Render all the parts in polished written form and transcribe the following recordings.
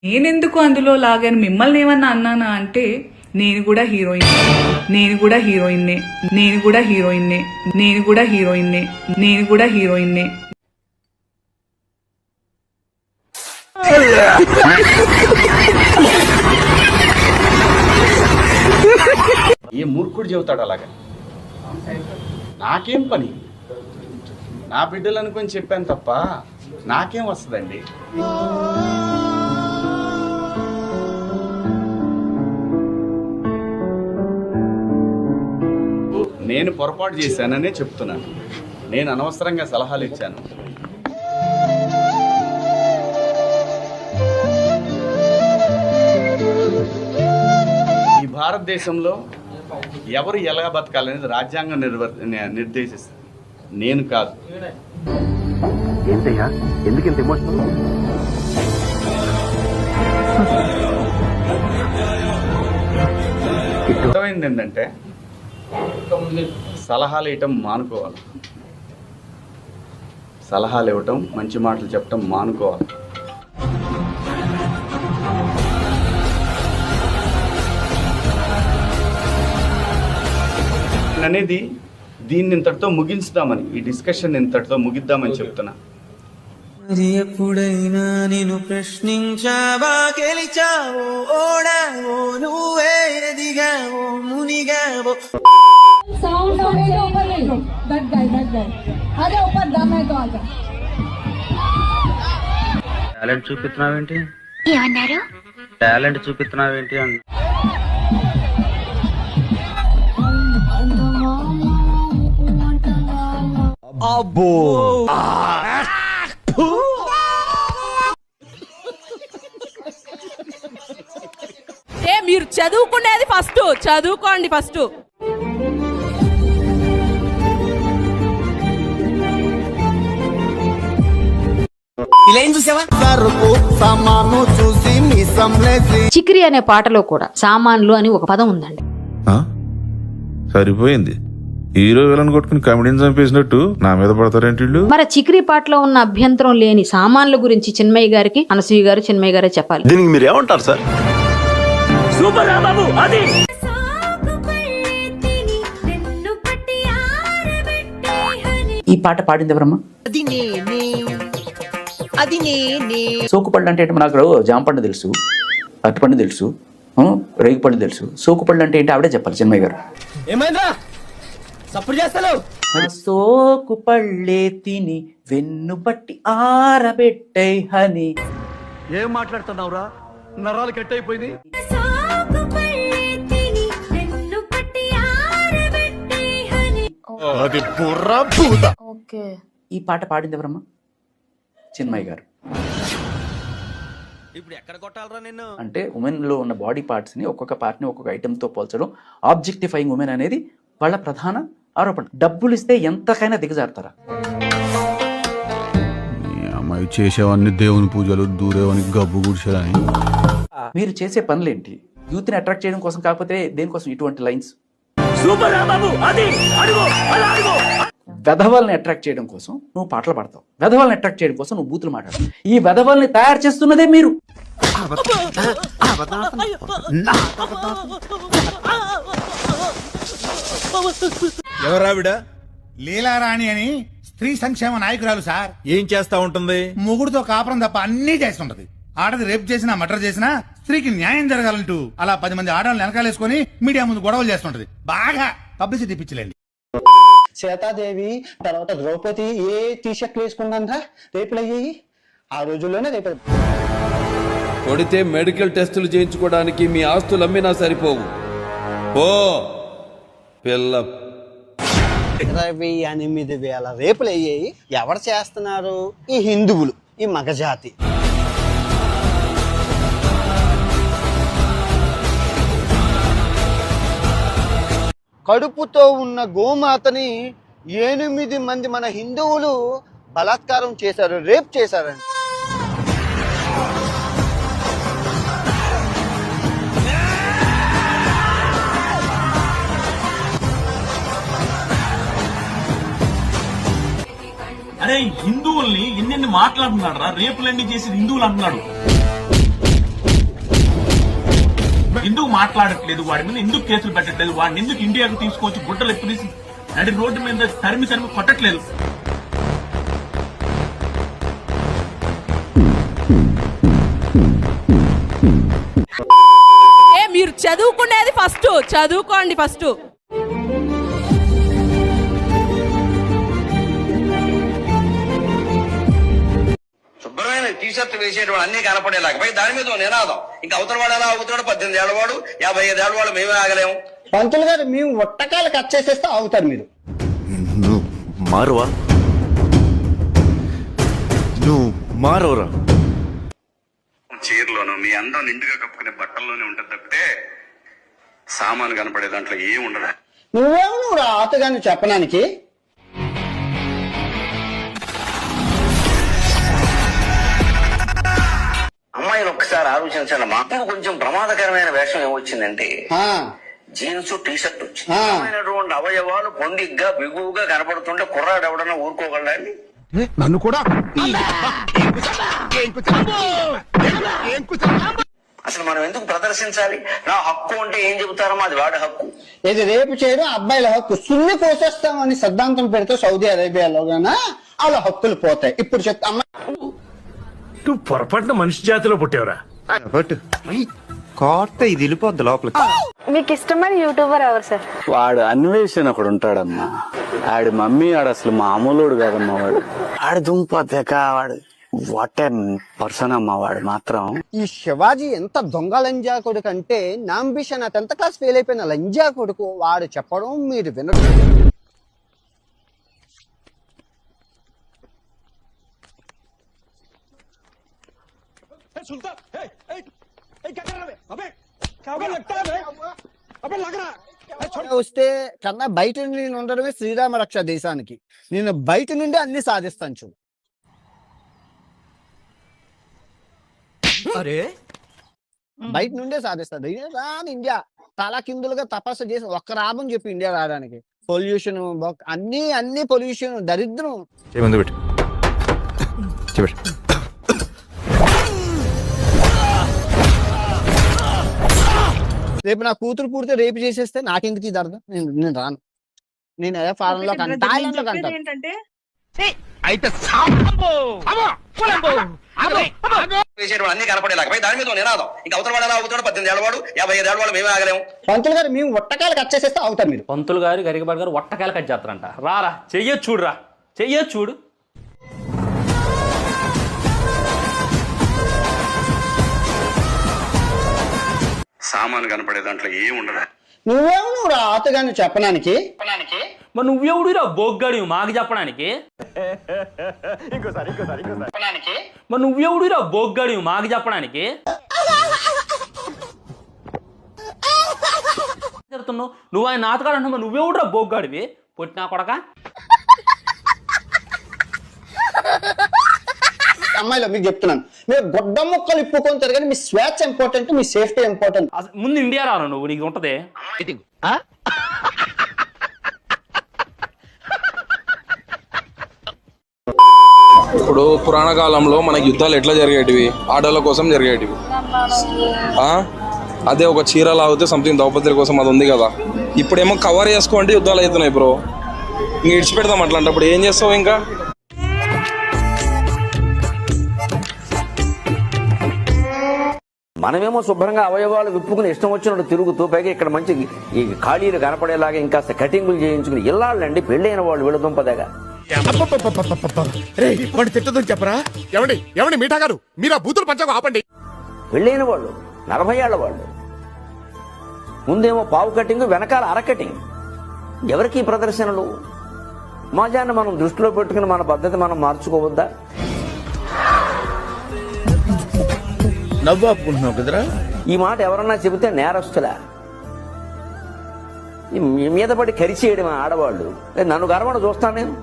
నేనెందుకు అందులో లాగాను, మిమ్మల్ని ఏమన్నా అన్నానా అంటే నేను కూడా హీరోయిన్, నేను కూడా హీరోయిన్నే, నేను కూడా హీరోయిన్నే, నేను కూడా హీరోయిన్నే, నేను కూడా హీరోయిన్నే. ఏ మూర్ఖుడు చెబుతాడు అలాగా? నాకేం పని, నా బిడ్డలు అనుకొని చెప్పాను తప్ప నాకేం వస్తుందండి? నేను పొరపాటు చేశాననే చెప్తున్నాను. నేను అనవసరంగా సలహాలు ఇచ్చాను. ఈ భారతదేశంలో ఎవరు ఎలా బతకాలనేది రాజ్యాంగం నిర్దేశిస్తుంది, నేను కాదు. ఏంటయ్యా ఎందుకు ఇంత ఎమోషనల్? అర్థమైంది ఏంటంటే సలహాలు ఇవ్వటం మానుకోవాలి, సలహాలు ఇవ్వటం, మంచి మాటలు చెప్పటం మానుకోవాలి. అనేది దీన్ని ఇంతటితో ముగించుదామని, ఈ డిస్కషన్ ఇంతటితో ముగిద్దామని చెప్తున్నా. మరి ఎప్పుడైనా నేను ప్రశ్నించావా, గెలిచావో, ఓడావో, నువ్వే ఎదిగావో, మునిగావో. साउंड हमें ऊपर ले लो, बैठ गए आजा ऊपर दम है तो आजा. టాలెంట్ చూపిస్తున్నావేంటి? ఏమన్నారు? టాలెంట్ చూపిస్తున్నావేంటి అన్న. అబ్బో మీరు చదువుకునేది ఫస్ట్, చదువుకోండి ఫస్ట్. చిక్రి అనే పాటలో కూడా సామాన్లు అని ఒక పదం ఉందండి. సరిపోయింది. హీరో విలన్ కొట్టుకుని కమెడీని చంపేసినట్టు నా మీద పడతారేంటి వీళ్ళు? మరి చిక్రి పాటలో ఉన్న అభ్యంతరం లేని సామాన్ల గురించి చిన్మయ్య గారికి అనసూయ గారు, చిన్మయ్య గారే చెప్పాలి. దీనికి మీరు ఏమంటారు సార్? సూపర్ బాబు. అది ఈ పాట పాడింది ఎవరమ్మా? సోకుపళ్ళు అంటే ఏంటి? నాకు జాంపండు తెలుసు, అరటిపండు తెలుసు, రేగిపండు తెలుసు. సోకుపళ్ళు అంటే ఏంటి ఆవిడే చెప్పాలి, చిన్మయ్య గారు. ఏమైందా సప్పుడు చేస్తావు? సోకుపళ్ళే తిని వెన్ను పట్టి ఆరబెట్టై హని. ఏం మాట్లాడుతున్నావురా? నరాలు కట్ అయిపోయింది. అది బుర్ర బూద. ఈ పాట పాడింది ఎవరమ్మా? చిన్మయ్య గారు. ఇప్పుడు ఎక్కడ కొట్టాలరా నిన్ను? అంటే ఉమెన్ లో ఉన్న బాడీ పార్ట్స్ ని ఒక్కొక్క పార్ట్ ని ఒక్కొక్క ఐటమ్ తో పోల్చడం, ఆబ్జెక్టిఫైయింగ్ ఉమెన్ అనేది వాళ్ళ ప్రధాన ఆరోపణ. డబ్బులు ఇస్తే ఎంతకైనా దిగజారుతారా? అమ్మాయి చేసేవన్నీ దేవుని పూజలు, దూరేవని గబ్బు గుడిసేదని. మీరు చేసే పనులేంటి? యూత్ ని అట్రాక్ట్ చేయడం కోసం, కాకపోతే దేనికోసం ఇటువంటి లైన్స్? సూపర్ బాబు. అది అడుగు, అలా అడుగు. వెధవల్ని అట్రాక్ట్ చేయడం కోసం నువ్వు పాటలు పాడతావు, వెధవల్ని అట్రాక్ట్ చేయడం కోసం నువ్వు బూతులు మాట్లాడతావు. ఈ వెధవల్ని తయారు చేస్తున్నదే మీరు. ఎవరావిడ? లీలారాణి అని స్త్రీ సంక్షేమ నాయకురాలు సార్. ఏం చేస్తా ఉంటుంది? మొగుడుతో కాపురం తప్ప అన్ని చేస్తుంటది. ఆడది రేప్ చేసినా, మర్డర్ చేసినా స్త్రీకి న్యాయం జరగాలంటూ అలా 10 మంది ఆడవాళ్ళని వెనకాలేసుకుని మీడియా ముందు గొడవలు చేస్తుంటది. బాగా పబ్లిసిటీ పిచ్చిలేండి. సీతాదేవి తర్వాత ద్రౌపది ఏ టీషర్ట్లు వేసుకున్నారా రేపులు అయ్యాయి ఆ రోజుల్లోనే. రేపు కొడితే మెడికల్ టెస్టులు చేయించుకోవడానికి మీ ఆస్తులు అమ్మినా సరిపోవు. ఓ పిల్ల 28,000 రేపులు అయ్యాయి. ఎవరు చేస్తున్నారు? ఈ హిందువులు, ఈ మగజాతి. కడుపుతో ఉన్న గోమాతని 8 మంది మన హిందువులు బలాత్కారం చేశారు, రేప్ చేశారండి. అరే హిందువుల్ని ఎన్ని మాట్లాడుతున్నాడు రా, రేపులన్నీ చేసి హిందువులు అంటున్నాడు. మాట్లాడట్లేదు, వాడి మీద ఎందుకు కేసులు పెట్టట్లేదు, వాడిని ఎందుకు ఇండియాకు తీసుకొచ్చి గుడ్డలు ఎప్పుడేసి నడి రోడ్డు మీద తరిమి కొట్టట్లేదు. మీరు చదువుకునేది ఫస్ట్, చదువుకోండి ఫస్ట్. శుభ్రమైన టీషర్ట్ వేసేటువంటి అన్ని కనపడేలాగా దాని మీద నినాదం. ఇంకా అవతల వాడు ఎలా అవుతాడు, 18 ఏళ్ల వాడు 55 ఏళ్ల వాడు మేమే ఆగలేము. పంతులు గారు మేము ఒట్టకాలు కట్ చేసేస్తే ఆగుతారు మీరు. నువ్వు మారువా, నువ్వు మారవరా. చీరలోను మీ అందం నిండుగా కప్పుకునే బట్టల్లోనే ఉంటుంది తప్పితే సామాను కనపడే దాంట్లో ఏం ఉండదు. నువ్వేమో నువ్వు రాతగాని చెప్పడానికి. అమ్మాయిలు ఒక్కసారి ఆలోచించండి. మాకు కొంచెం ప్రమాదకరమైన వేషం ఏమొచ్చిందంటే జీన్స్ టీషర్ట్ వచ్చింది. అవయవాలు పొందిగ్గా బిగువుగా కనపడుతుంటే కుర్రాడు ఎవడన్నా ఊరుకోగలండి? నన్ను కూడా అసలు మనం ఎందుకు ప్రదర్శించాలి? నా హక్కు అంటే ఏం చెబుతారో అది వాడి హక్కు. ఇది రేపు చేయడం అబ్బాయిల హక్కు. సున్ని పోసేస్తామని సిద్ధాంతం పెడితే సౌదీ అరేబియాలో గానా వాళ్ళ హక్కులు పోతాయి. ఇప్పుడు చెప్తా అమ్మాయి నువ్వు పొరపాటున మనిషి జాతిలో పుట్టేవరా? కోట ఇది వెళ్ళిపోద్ది లోపలికి. మీకు ఇష్టమైన యూట్యూబర్ ఎవరు సార్? వాడు అన్వేషణ ఒకడు ఉంటాడమ్మా. ఆడి మమ్మీ ఆడు అసలు మామూలుడు కాదమ్మా. ఆడు దుంప తెక వాడు వాట్ ఏ పర్సన్ అమ్మా. వాడు మాత్రం ఈ శివాజీ ఎంత దొంగ లంజా కొడుకు అంటే నా అంబిషన్ 10th క్లాస్ ఫెయిల్ అయిపోయిన లంజా కొడుకు. వాడు చెప్పడం మీరు వినడం. వస్తే కన్నా బయట నుండి ఉండడమే శ్రీరామ రక్ష దేశానికి. నేను బయట నుండి అన్ని సాధిస్తాను చూడు. బయట నుండే సాధిస్తాడు. రాని ఇండియా చాలా కిందులుగా తపస్సు చేసి ఒక్క రాబం చెప్పి ఇండియా రావడానికి. పొల్యూషన్ అన్ని పొల్యూషన్ దరిద్రం. రేపు నా కూతురు పూర్తి రేపు చేసేస్తే నాకెందుకు ఇది అర్థం? నేను రాను. నేను అదే ఫారెన్ లో థాయిలాండ్ లో కంటాను. అన్ని కనపడేలాగా దాని మీద నినాదం. ఇంకా అవతల వాడు ఎలా అవుతాడు, 18 ఏళ్ల వాడు 55 ఏళ్ల వాడు మేమే ఆగలేము. పంతులు గారు మేము ఒట్టకాయలు కట్ చేసేస్తే అవుతారు మీరు. పంతులు గారు గరికపాటి గారు ఒట్టకాయలు కట్ చేస్తారంట. రారా చెయ్యొచ్చు చూడురా, చెయ్యొచ్చు చూడు. సామాను కనపడే దాంట్లో ఏం ఉండదు. నువ్వేమో నువ్వు రాతగాని చెప్పడానికి. మరి నువ్వెవడురా బొగ్గాడి మాకు చెప్పడానికి? మరి నువ్వెవడురా బొగ్గాడి మాకు చెప్పడానికి? నువ్వు ఆయన నాతగాడు అంటున్నా, నువ్వెవడురా బొగ్గాడివి పుట్టినా కొడక? అమ్మాయిలో మీకు చెప్తున్నాను, మీరు గొడ్డ ముక్కలు ఇప్పుకొని కానీ మీ స్వేచ్ఛ ఇంపార్టెంట్, మీ సేఫ్టీ ఇంపార్టెంట్. ముందు ఇండియా రాను నువ్వు, నీకు ఉంటది. ఇప్పుడు పురాణ కాలంలో మనకి యుద్ధాలు ఎట్లా జరిగేటివి? ఆడోళ్ళ కోసం జరిగేటివి. అదే ఒక చీర లాగితే సంథింగ్ ద్రౌపది కోసం అది ఉంది కదా. ఇప్పుడేమో కవర్ చేసుకోండి యుద్ధాలు అవుతున్నాయి బ్రో. ఇంక ఇడిచిపెడతాం అట్లాంటప్పుడు ఏం చేస్తావు? ఇంకా మనమేమో శుభ్రంగా అవయవాలు విప్పుకుని ఇష్టం వచ్చినట్టు తిరుగుతూ, పైగా ఇక్కడ మంచి ఈ ఖాళీలు కనపడేలాగా ఇంకా కటింగులు చేయించుకుని ఇల్లాళ్ళండి పెళ్ళైన వాళ్ళు విడదుంపదగా. తిట్టదని చెప్పరా? ఎవడి మీఠా గారు మీరు ఆ బూతులు పంచకు ఆపండి. పెళ్ళైన వాళ్ళు 40 ఏళ్ల వాళ్ళు ముందేమో పావు కటింగ్, వెనకాల అర కటింగ్. ఎవరికి ప్రదర్శనలు? సమాజాన్ని మనం దృష్టిలో పెట్టుకుని మన పద్ధతి మనం మార్చుకోవద్దా? నవ్వు ఆపుకుంటున్నావు కదరా. ఈ మాట ఎవరన్నా చెబితే నేరస్తులా? మీద పడి కరిచేయడం ఆడవాళ్ళు. నన్ను గర్వణ చూస్తాను నేను.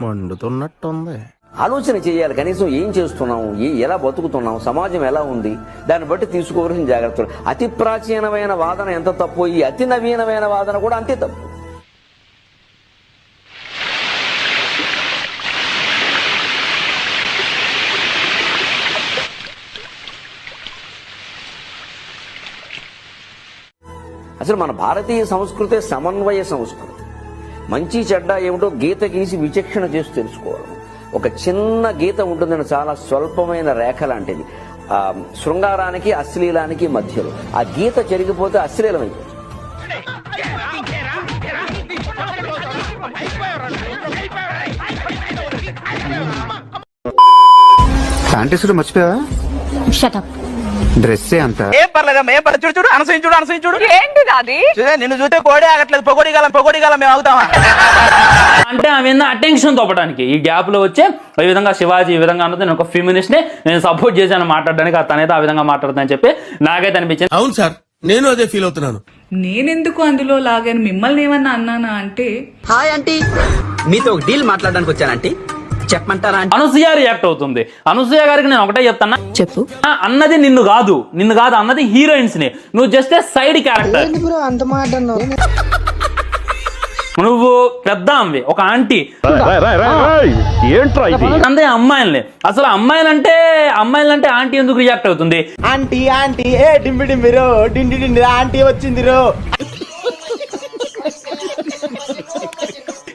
మండుతున్నట్టుంది. ఆలోచన చేయాలి. కనీసం ఏం చేస్తున్నాం, ఎలా బతుకుతున్నాం, సమాజం ఎలా ఉంది, దాన్ని బట్టి తీసుకోవాల్సిన జాగ్రత్తలు. అతి ప్రాచీనమైన వాదన ఎంత తప్పు, ఈ అతి నవీనమైన వాదన కూడా అంతే తప్పు. అసలు మన భారతీయ సంస్కృతి సమన్వయ సంస్కృతి. మంచి చెడ్డ ఏమిటో గీత గీసి విచక్షణ చేసి తెలుసుకోవాలి. ఒక చిన్న గీత ఉంటుందని, చాలా స్వల్పమైన రేఖ లాంటిది, శృంగారానికి అశ్లీలానికి మధ్యలో. ఆ గీత చెరిగిపోతే అశ్లీలం అయిపోతుంది. కాంటెస్ట్ మర్చిపోయావా? డ్రెస్సే అంత ఏం పర్లేదమ్మా, ఏం పర్లేదు. చూడు అనసూయించుడు ఏంటి అది? నిన్ను చూస్తే కోడే ఆగట్లేదు. పొగడిగాలం మేము ఆగుతామా? అంటే ఆమె అటెన్షన్ తోపడానికి ఈ గ్యాప్ లో వచ్చే ఈ విధంగా శివాజీ ఈ విధంగా అన్నది నేను ఒక ఫెమినిస్ట్ ని నేను సపోర్ట్ చేశాను మాట్లాడడానికి, తనైతే ఆ విధంగా మాట్లాడుతుందని చెప్పి నాకైతే అనిపించింది. అవును సార్, నేను అదే ఫీల్ అవుతున్నాను. నేనెందుకు అందులో లాగాను? మిమ్మల్ని ఏమన్నా అన్నానా అంటే, హాయ్ ఆంటీ, మీతో ఒక డీల్ మాట్లాడడానికి వచ్చానంటీ, చెప్పమంటారా? అనసూయ రియాక్ట్ అవుతుంది. అనసూయ గారికి నేను ఒకటే చెప్తాను, చెప్పు అన్నది నిన్ను కాదు అన్నది హీరోయిన్స్ ని. నువ్వు జస్ట్ సైడ్ క్యారెక్టర్. అంత మాట నువ్వు పెద్ద అమ్మి, ఒక ఆంటీ. అంతే అమ్మాయిల్ని. అసలు అమ్మాయిలంటే ఆంటీ ఎందుకు రియాక్ట్ అవుతుంది? ఆంటీ ఆంటీ ఏ డింబి డింబిరో డిండి డిండి ఆంటీ వచ్చిందిరో.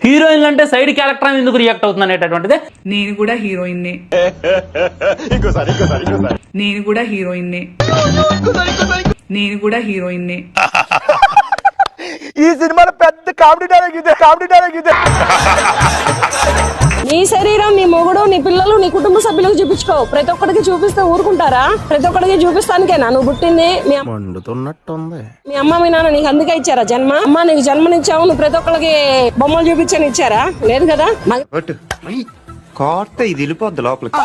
హీరోయిన్లు అంటే సైడ్ క్యారెక్టర్ ఎందుకు రియాక్ట్ అవుతుంది అనేటటువంటిది. నేను కూడా హీరోయిన్నే. ఈ సినిమాలో పెద్ద కామెడీ డైలాగ్ ఇదే. నీ శరీరం, నీ మొగుడు, నీ పిల్లలు, నీ కుటుంబ సభ్యులకు చూపించుకో. ప్రతి ఒక్కడికి చూపిస్తే ఊరుకుంటారా? ప్రతి ఒక్కడికి చూపిస్తానికేనా నువ్వు పుట్టింది? మండుతున్నట్టుంది. మీ అమ్మ మీ నాన్న నీకు అందుకే ఇచ్చారా జన్మ? అమ్మ నీకు జన్మనిచ్చావు, నువ్వు ప్రతి ఒక్కరికి బొమ్మలు చూపించని ఇచ్చారా? లేదు కదా. ఇది వెళ్ళిపోద్ది లోపలికి.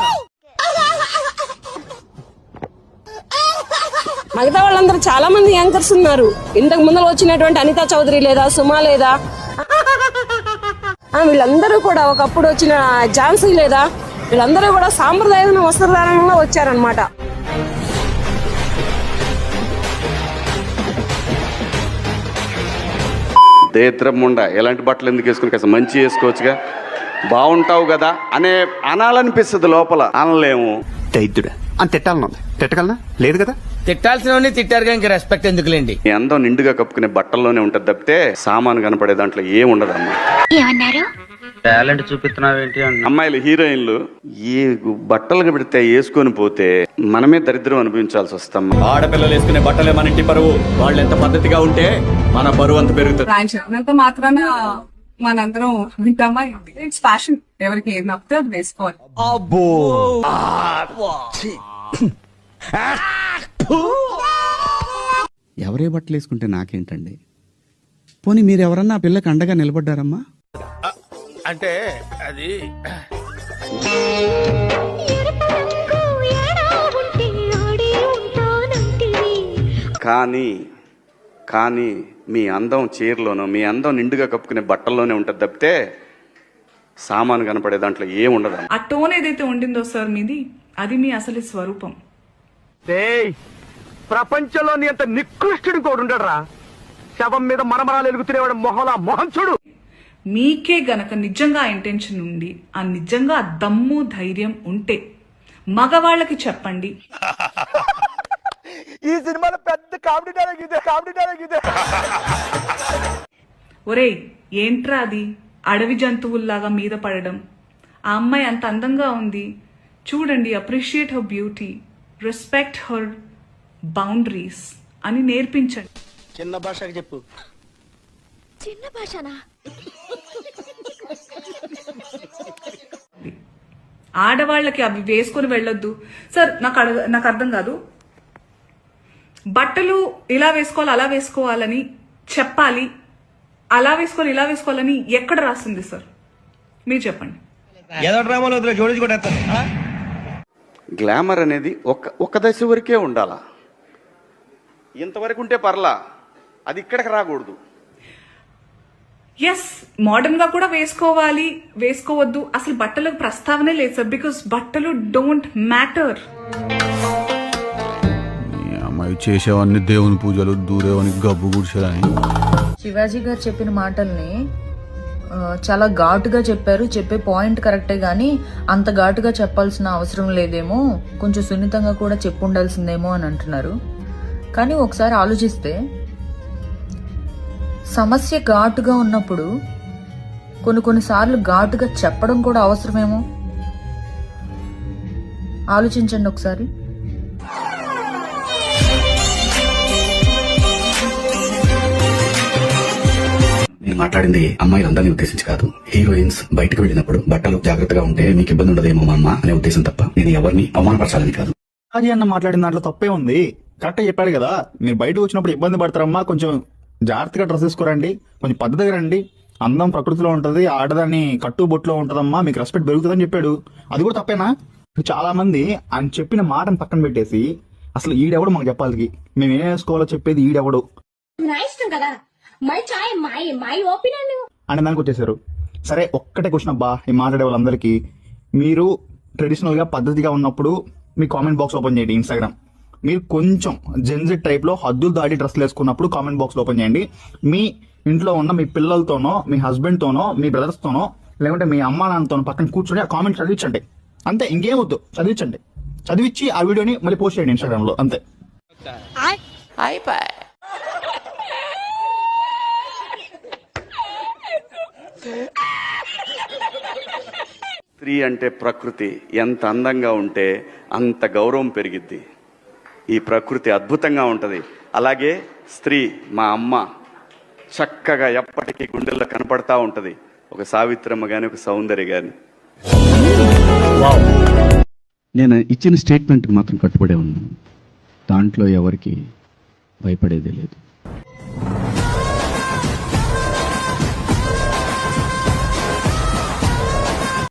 మిగతా వాళ్ళందరూ చాలా మంది యాంకర్స్ ఉన్నారు. ఇంతకు ముందు వచ్చినటువంటి అనితా చౌదరి లేదా, సుమా లేదా, వీళ్ళందరూ కూడా ఒకప్పుడు వచ్చిన ఝాన్సీ లేదా, వీళ్ళందరూ కూడా సాంప్రదాయ వస్త్రధారణలో వచ్చారనమాట. దేత్రముండ ఎలాంటి బట్టలు ఎందుకు వేసుకుని కాస్త మంచి వేసుకోవచ్చుగా, బాగుంటావు కదా అనే అనాలనిపిస్తుంది. లోపల అనలేము. దైత్యుడా అని తిట్టగలనా? లేదు కదా. తిట్టాల్సిన తిట్టారుగా, ఇంకా రెస్పెక్ట్ ఎందుకులేండి. ఈ అందం నిండుగా కప్పుకునే బట్టల్లోనే ఉంటది తప్పితే సామాను కనపడే దాంట్లో ఏముండదమ్మా. టాలెంట్ చూపిస్తున్నావేంటి? అమ్మాయిలు హీరోయిన్లు ఈ బట్టలు పెడితే వేసుకొని పోతే మనమే దరిద్రం అనుభవించాల్సి వస్తాం. ఆడపిల్లలు వేసుకునే బట్టలే మన ఇంటి పరువు. వాళ్ళు ఎంత పద్ధతిగా ఉంటే మన బరువు అంత పెరుగుతుంది. ఆయన చెప్పినంత మాత్రాన మనందరం వింటామా? It's fashion. ఎవరికి ఏం నప్పితే అది వేసుకోవాలి. ఎవరే బట్టలు వేసుకుంటే నాకేంటండి? పోనీ మీరు ఎవరన్నా ఆ పిల్లకి అండగా నిలబడ్డారమ్మా? అంటే అది కానీ మీ అందం చీరలోనో, మీ అందం నిండుగా కప్పుకునే బట్టల్లోనే ఉంటుంది తప్పితే సామాను కనపడే దాంట్లో ఏముండదు. ఆ టోన్ ఏదైతే ఉండిందో సార్ మీది, అది మీ అసలు స్వరూపం. ప్రపంచంలోని అంత నికృష్టుడు కూడా ఉండడరా. శవం మీద మరమరాలు ఎలుగుతునేవాడు మొహం చూడు. మీకే గనక నిజంగా ఇంటెన్షన్ ఉండి, ఆ నిజంగా దమ్ము ధైర్యం ఉంటే మగవాళ్ళకి చెప్పండి. ఈ సినిమాలో పెద్ద కామెడీ డైలాగ్ ఇదే. ఒరేయ్ ఏంట్రా అది? అడవి జంతువుల్లాగా మీద పడడం. ఆ అమ్మాయి అంత అందంగా ఉంది చూడండి, appreciate her beauty, respect her boundaries అని నేర్పించండి. చిన్న భాషకి చెప్పు. చిన్న భాషనా? ఆడవాళ్ళకి అవి వేసుకొని వెళ్ళొద్దు సార్. నాకు అర్థం కాదు. బట్టలు ఇలా వేసుకోవాలి, అలా వేసుకోవాలని చెప్పాలి, అలా వేసుకోవాలి, ఇలా వేసుకోవాలని ఎక్కడ రాస్తుంది సార్? మీరు చెప్పండి. గ్లామర్ అనేది ఒక దశ వరకే ఉండాలా. ఇంతవరకు ఉంటే పర్లా, అది ఇక్కడికి రాకూడదు. ఎస్, మోడర్న్ గా కూడా వేసుకోవాలి, వేసుకోవద్దు అసలు బట్టలకు ప్రస్తావనే లేదు సార్. బికాస్ బట్టలు డోంట్ మ్యాటర్. అమ్మాయి చేసేవన్నీ దేవుని పూజలు, దూరేవని గబ్బు గుడిసేదని. శివాజీ గారు చెప్పిన మాటల్ని చాలా ఘాటుగా చెప్పారు. చెప్పే పాయింట్ కరెక్టే గానీ అంత ఘాటుగా చెప్పాల్సిన అవసరం లేదేమో, కొంచెం సున్నితంగా కూడా చెప్పుండాల్సిందేమో అని అంటున్నారు. కానీ ఒకసారి ఆలోచిస్తే సమస్య ఘాటుగా ఉన్నప్పుడు కొన్నిసార్లు ఘాటుగా చెప్పడం కూడా అవసరమేమో. ఆలోచించండి ఒకసారి. నేను మాట్లాడింది అమ్మాయిలందరినీ ఉద్దేశించి కాదు. హీరోయిన్స్ బయటకు వెళ్ళినప్పుడు బట్టలు జాగ్రత్తగా ఉంటే మీకు ఇబ్బంది ఉండదేమో మా అమ్మ అనే ఉద్దేశం తప్ప నేను ఎవరిని అవమానపరచాలని కాదు. అది అన్న మాట్లాడిన దాంట్లో తప్పే ఉంది. కరెక్ట్ చెప్పాడు కదా, మీరు బయటకు వచ్చినప్పుడు ఇబ్బంది పడతారమ్మా, కొంచెం జాగ్రత్తగా డ్రెస్ వేసుకోరండి, కొంచెం పద్ధతిగా రండి, అందం ప్రకృతిలో ఉంటది, ఆడదాన్ని కట్టుబొట్టులో ఉంటదమ్మా, మీకు రెస్పెక్ట్ పెరుగుతుందని చెప్పాడు. అది కూడా తప్పేనా? చాలా మంది ఆయన చెప్పిన మాటను పక్కన పెట్టేసి అసలు ఈడెవడు మాకు చెప్పాలి, మేము ఏం వేసుకోవాలో చెప్పేది ఈడెవడు అనే దానికి వచ్చేసారు. సరే ఒక్కటే క్వశ్చన్ అబ్బా ఈ మాట్లాడే వాళ్ళందరికీ, మీరు ట్రెడిషనల్ గా పద్ధతిగా ఉన్నప్పుడు మీ కామెంట్ బాక్స్ ఓపెన్ చేయండి ఇన్స్టాగ్రామ్. మీరు కొంచెం జెన్జెట్ టైప్ లో హద్దులు దాటి డ్రెస్లు వేసుకున్నప్పుడు కామెంట్ బాక్స్ ఓపెన్ చేయండి. మీ ఇంట్లో ఉన్న మీ పిల్లలతోనో, మీ హస్బెండ్ తోనో, మీ బ్రదర్స్ తోనో, లేకుంటే మీ అమ్మా నాన్నతోనో పక్కన కూర్చొని ఆ కామెంట్ చదివించండి. అంతే, ఇంకేం వద్దు, చదివించండి. చదివించి ఆ వీడియోని మళ్ళీ పోస్ట్ చేయండి ఇన్స్టాగ్రామ్ లో, అంతే. స్త్రీ అంటే ప్రకృతి, ఎంత అందంగా ఉంటే అంత గౌరవం పెరిగిద్ది. ఈ ప్రకృతి అద్భుతంగా ఉంటుంది. అలాగే స్త్రీ మా అమ్మ చక్కగా ఎప్పటికీ గుండెల్లో కనపడతా ఉంటుంది. ఒక సావిత్రమ్మ కానీ, ఒక సౌందర్య కానీ. నేను ఇచ్చిన స్టేట్మెంట్కి మాత్రం కట్టుబడే ఉన్నాను. దాంట్లో ఎవరికి భయపడేదే లేదు.